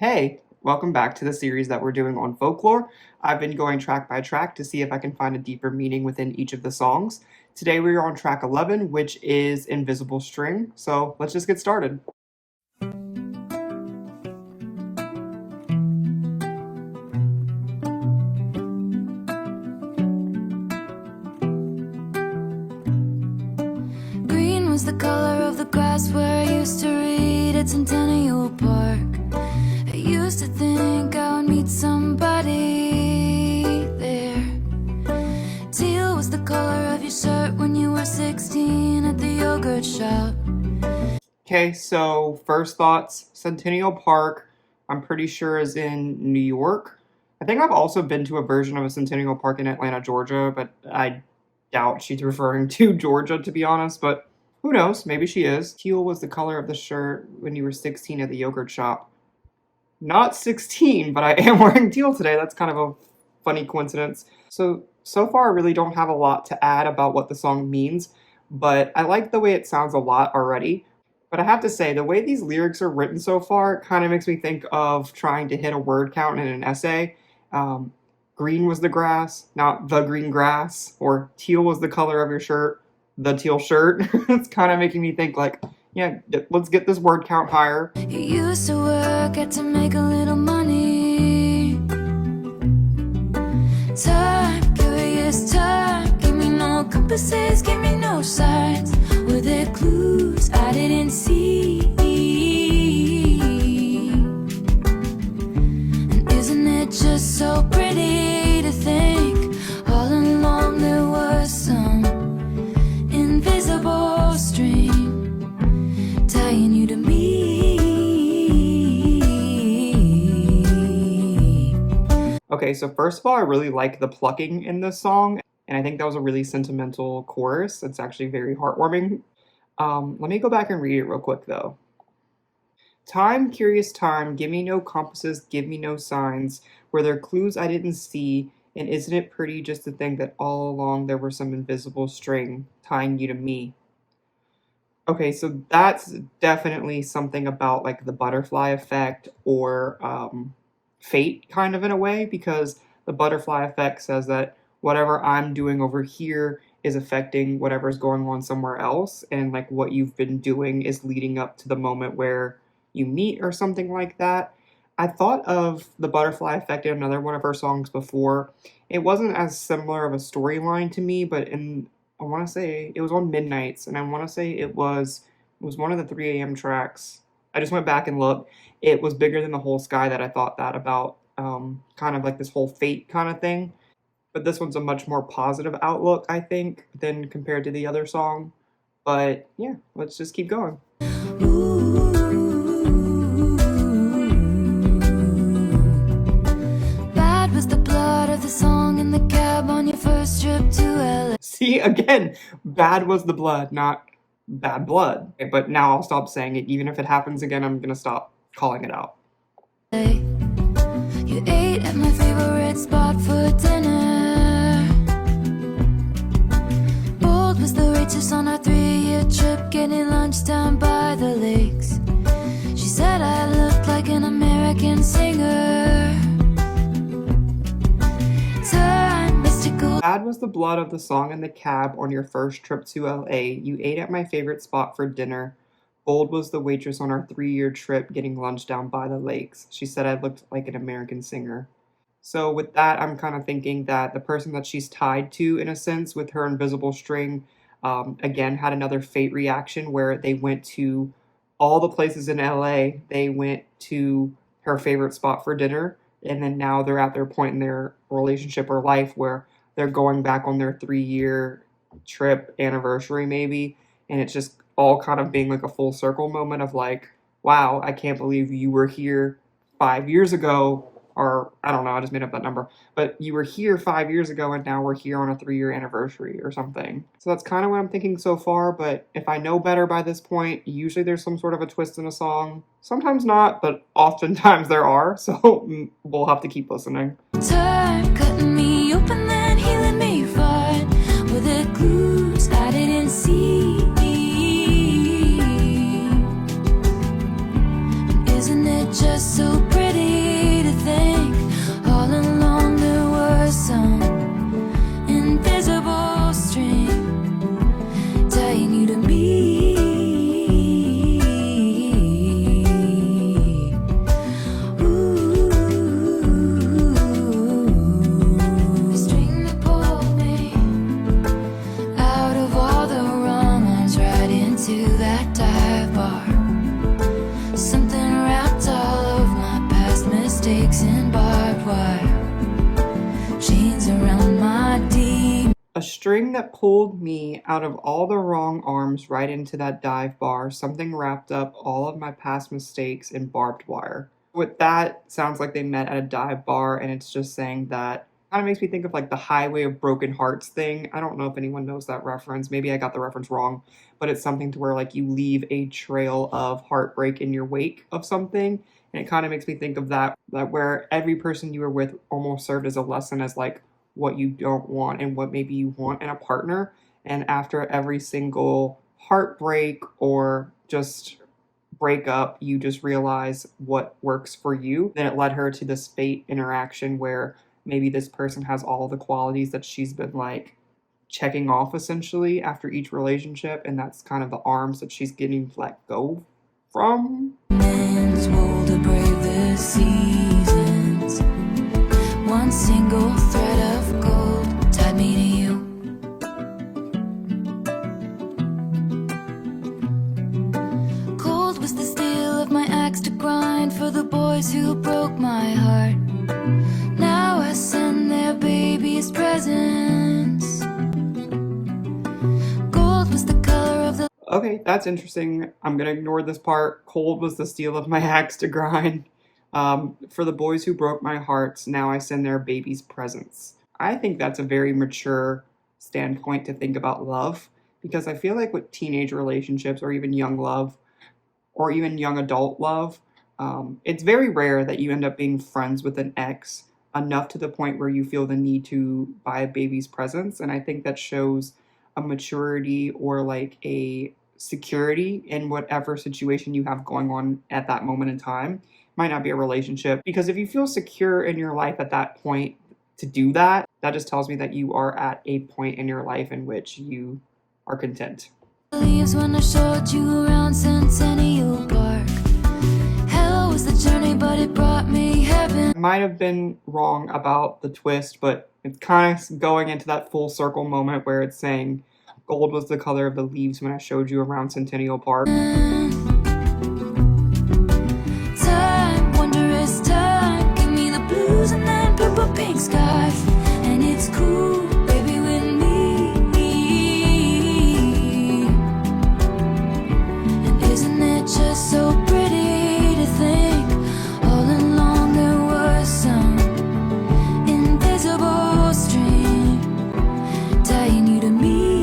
Hey, welcome back to the series that we're doing on folklore. I've been going track by track to see if I can find a deeper meaning within each of the songs. Today we are on track 11, which is Invisible String, so let's just get started. Green was the color of the grass where I used to read at Centennial Park. I used to think I would meet somebody there. Teal was the color of your shirt when you were 16 at the yogurt shop. Okay, so first thoughts, Centennial Park, I'm pretty sure is in New York. I think I've also been to a version of a Centennial Park in Atlanta, Georgia, but I doubt she's referring to Georgia, to be honest, but who knows, maybe she is. Teal was the color of the shirt when you were 16 at the yogurt shop. Not 16, but I am wearing teal today. That's kind of a funny coincidence. So far I really don't have a lot to add about what the song means, but I like the way it sounds a lot already. But I have to say, the way these lyrics are written so far kind of makes me think of trying to hit a word count in an essay. Green was the grass, not the green grass, or teal was the color of your shirt, the teal shirt. It's kind of making me think like, yeah, let's get this word count higher. You used to work at to make a little money. Time, curious time, give me no compasses, give me no signs. Were there clues I didn't see? And isn't it just so pretty to think all along there was some invisible string tying you to me? Okay, so first of all, I really like the plucking in this song, and I think that was a really sentimental chorus. It's actually very heartwarming. Let me go back and read it real quick, though. Time, curious time, give me no compasses, give me no signs. Were there clues I didn't see? And isn't it pretty just to think that all along there was some invisible string tying you to me? Okay, so that's definitely something about like the butterfly effect or fate, kind of in a way, because the butterfly effect says that whatever I'm doing over here is affecting whatever's going on somewhere else, and like what you've been doing is leading up to the moment where you meet or something like that. I thought of the butterfly effect in another one of her songs before. It wasn't as similar of a storyline to me, but I want to say it was on Midnights, and I want to say it was one of the 3 a.m. tracks. I just went back and looked. It was Bigger Than the Whole Sky that I thought that about, kind of like this whole fate kind of thing. But this one's a much more positive outlook, I think, than compared to the other song. But yeah, let's just keep going. Ooh. Bad was the blood of the song in the cab on your first trip to LA. See, again, bad was the blood, not bad blood. Okay, but now I'll stop saying it. Even if it happens again, I'm gonna stop calling it out. You ate at my favorite spot for dinner. Bold was the waitress on our 3-year trip, getting lunch down by the lakes. She said I looked like an American singer. Time, mystical. Bad was the blood of the song in the cab on your first trip to LA. You ate at my favorite spot for dinner. Bold was the waitress on our 3-year trip getting lunch down by the lakes. She said I looked like an American singer. So with that, I'm kind of thinking that the person that she's tied to, in a sense, with her invisible string, again, had another fate reaction where they went to all the places in LA. They went to her favorite spot for dinner, and then now they're at their point in their relationship or life where they're going back on their 3-year trip anniversary, maybe, and it's just all kind of being like a full circle moment of like, wow, I can't believe you were here 5 years ago, or I don't know, I just made up that number, but you were here 5 years ago and now we're here on a 3-year anniversary or something. So that's kind of what I'm thinking so far, but if I know better by this point, usually there's some sort of a twist in a song. Sometimes not, but oftentimes there are, so we'll have to keep listening. Time cutting me open then healing me fine. With the clues I didn't see. Isn't it just so pretty? stakes and barbed wire, chains around my deep. A string that pulled me out of all the wrong arms right into that dive bar. Something wrapped up all of my past mistakes in barbed wire. With that, sounds like they met at a dive bar, and it's just saying that. Kind of makes me think of like the Highway of Broken Hearts thing. I don't know if anyone knows that reference. Maybe I got the reference wrong, but it's something to where like you leave a trail of heartbreak in your wake of something. And it kind of makes me think of that where every person you were with almost served as a lesson as like what you don't want and what maybe you want in a partner. And after every single heartbreak or just breakup, you just realize what works for you. Then it led her to this fate interaction where maybe this person has all the qualities that she's been like checking off essentially after each relationship, and that's kind of the arms that she's getting let go from. Men's wool to brave the seasons. One single thread of gold tied me to you. Cold was the steel of my axe to grind for the boys who broke my heart. Now I send their babies presents. Gold was the color of the. Okay, that's interesting. I'm gonna ignore this part. Cold was the steel of my axe to grind. For the boys who broke my hearts, now I send their babies presents. I think that's a very mature standpoint to think about love, because I feel like with teenage relationships or even young love or even young adult love, it's very rare that you end up being friends with an ex enough to the point where you feel the need to buy a baby's presents. And I think that shows a maturity or like a security in whatever situation you have going on at that moment in time. Might not be a relationship, because if you feel secure in your life at that point to do that, that just tells me that you are at a point in your life in which you are content. Leaves when I showed you around Centennial Park. Hell was the journey, but it brought me heaven. I might have been wrong about the twist, but it's kind of going into that full circle moment where it's saying gold was the color of the leaves when I showed you around Centennial Park. Time, wondrous time, give me the blues and then purple pink skies. And it's cool, baby, with me. And isn't it just so pretty to think all along there was some invisible string tying you to me.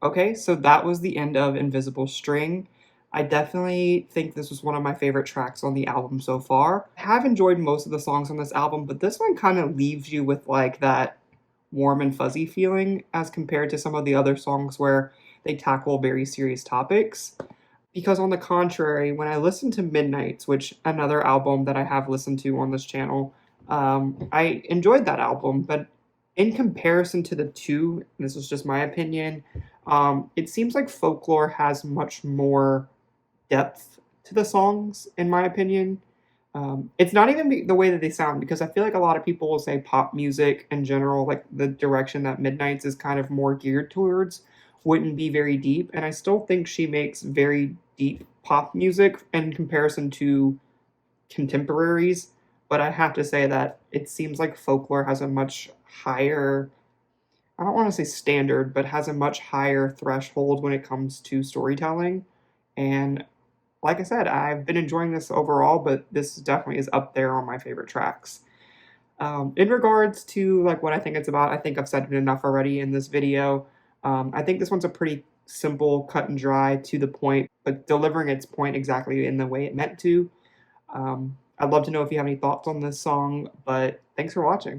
Okay, so that was the end of Invisible String. I definitely think this was one of my favorite tracks on the album so far. I have enjoyed most of the songs on this album, but this one kind of leaves you with like that warm and fuzzy feeling as compared to some of the other songs where they tackle very serious topics. Because on the contrary, when I listen to Midnights, which another album that I have listened to on this channel, I enjoyed that album, but in comparison to the two, this is just my opinion, it seems like Folklore has much more depth to the songs, in my opinion. It's not even the way that they sound, because I feel like a lot of people will say pop music in general, like the direction that Midnights is kind of more geared towards, wouldn't be very deep. And I still think she makes very deep pop music in comparison to contemporaries. But I have to say that it seems like Folklore has a much higher, I don't want to say standard, but has a much higher threshold when it comes to storytelling. And like I said, I've been enjoying this overall, but this definitely is up there on my favorite tracks. In regards to like what I think it's about, I think I've said it enough already in this video. I think this one's a pretty simple, cut and dry, to the point, but delivering its point exactly in the way it meant to. I'd love to know if you have any thoughts on this song, but thanks for watching.